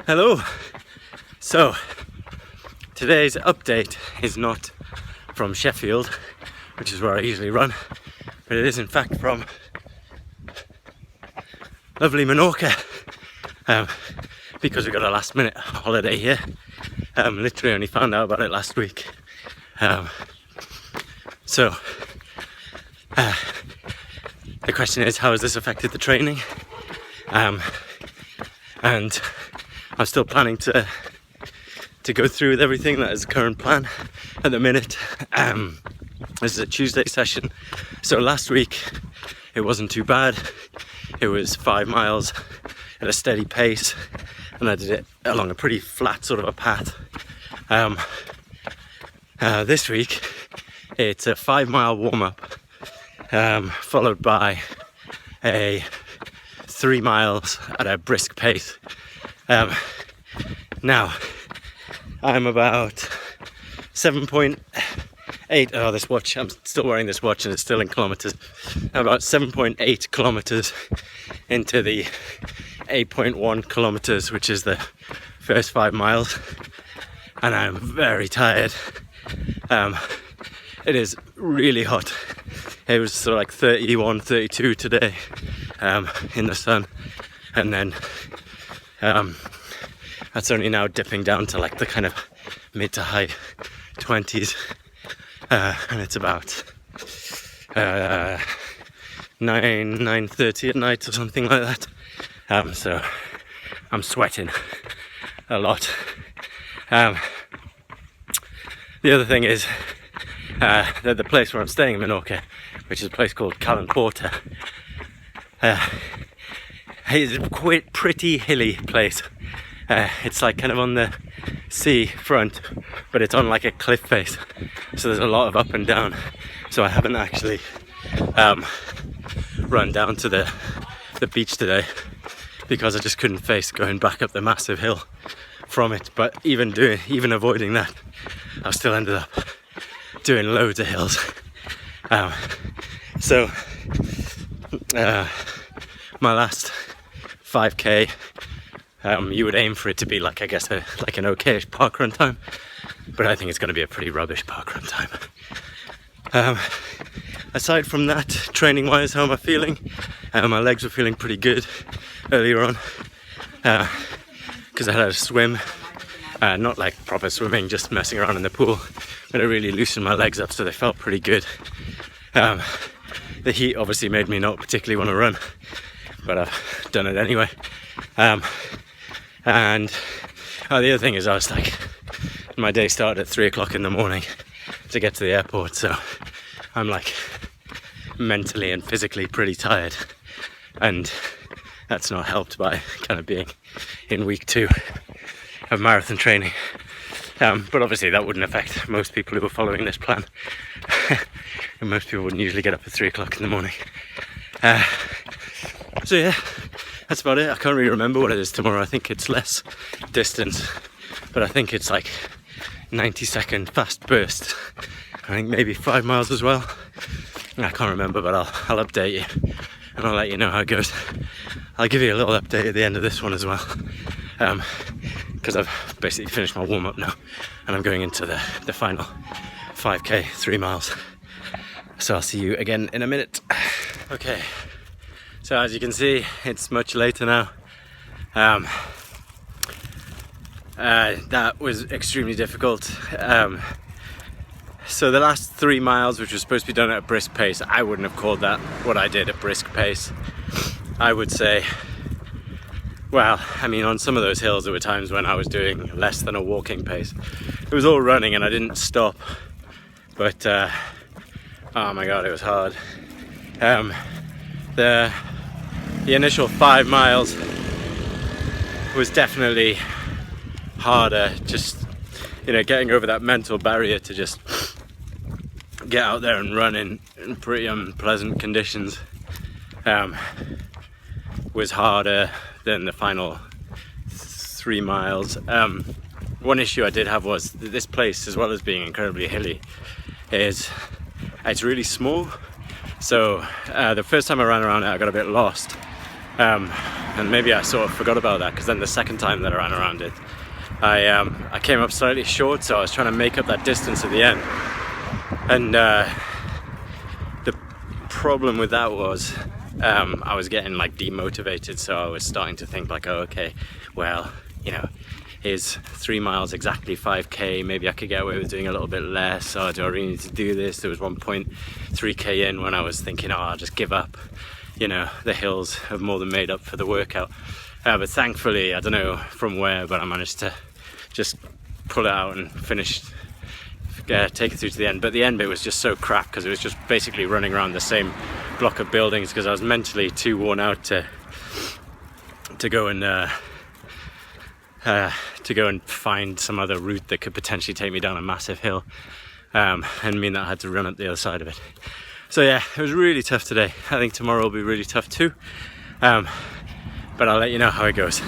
Hello. So today's update is not from Sheffield, which is where I usually run, but it is in fact from lovely Menorca, because we got a last minute holiday here. Literally only found out about it last week. So the question is, how has this affected the training? And I'm still planning to go through with everything. That is the current plan at the minute. This is a Tuesday session. So last week it wasn't too bad. It was 5 miles at a steady pace, and I did it along a pretty flat sort of a path. This week it's a 5 mile warm-up, followed by a 3 miles at a brisk pace. Now I'm about 7.8. Oh, this watch, I'm still wearing this watch and it's still in kilometers. I'm about 7.8 kilometers into the 8.1 kilometers, which is the first 5 miles, and I'm very tired. It is really hot. It was sort of like 31, 32 today in the sun, and then that's only now dipping down to like the kind of mid to high 20s, and it's about 9:30 at night or something like that. So I'm sweating a lot. The other thing is that the place where I'm staying in Menorca, which is a place called Callan Porter, is a quite pretty hilly place. It's like kind of on the sea front, but it's on like a cliff face, so there's a lot of up and down. So I haven't actually run down to the beach today because I just couldn't face going back up the massive hill from it. But even avoiding that, I still ended up doing loads of hills. So my last 5k, you would aim for it to be like, I guess, like an okayish parkrun time, but I think it's going to be a pretty rubbish parkrun time. Aside from that, training wise, how am I feeling? My legs were feeling pretty good earlier on, because I had a swim, not like proper swimming, just messing around in the pool, but it really loosened my legs up, so they felt pretty good. The heat obviously made me not particularly want to run, but I've done it anyway. And the other thing is, I was like, my day started at 3 o'clock in the morning to get to the airport, so I'm like mentally and physically pretty tired, and that's not helped by kind of being in week 2 of marathon training. But obviously that wouldn't affect most people who are following this plan. And most people wouldn't usually get up at 3 o'clock in the morning. So yeah, that's about it. I can't really remember what it is tomorrow. I think it's less distance, but I think it's like 90-second fast burst. I think maybe 5 miles as well. I can't remember, but I'll update you and I'll let you know how it goes. I'll give you a little update at the end of this one as well, because I've basically finished my warm-up now and I'm going into the final 5k, 3 miles. So I'll see you again in a minute. Okay, so as you can see, it's much later now. That was extremely difficult. So the last 3 miles, which was supposed to be done at a brisk pace, I wouldn't have called that what I did a brisk pace. I would say, well, I mean, on some of those hills there were times when I was doing less than a walking pace. It was all running and I didn't stop, but oh my god, it was hard. The initial 5 miles was definitely harder, just, you know, getting over that mental barrier to just get out there and run in pretty unpleasant conditions was harder than the final 3 miles. One issue I did have was that this place, as well as being incredibly hilly, it's really small. So the first time I ran around it, I got a bit lost. and maybe I sort of forgot about that, because then the second time that I ran around it, I came up slightly short, so I was trying to make up that distance at the end. And the problem with that was I was getting like demotivated, so I was starting to think like, oh, okay, well, you know, here's 3 miles, exactly 5k, maybe I could get away with doing a little bit less. Oh, do I really need to do this? There was 1.3k in when I was thinking, oh, I'll just give up. You know, the hills have more than made up for the workout. But thankfully, I don't know from where, but I managed to just pull it out and finish, take it through to the end. But the end bit was just so crap, because it was just basically running around the same block of buildings, because I was mentally too worn out to go and find some other route that could potentially take me down a massive hill, and mean that I had to run up the other side of it. So yeah, it was really tough today. I think tomorrow will be really tough too, but I'll let you know how it goes.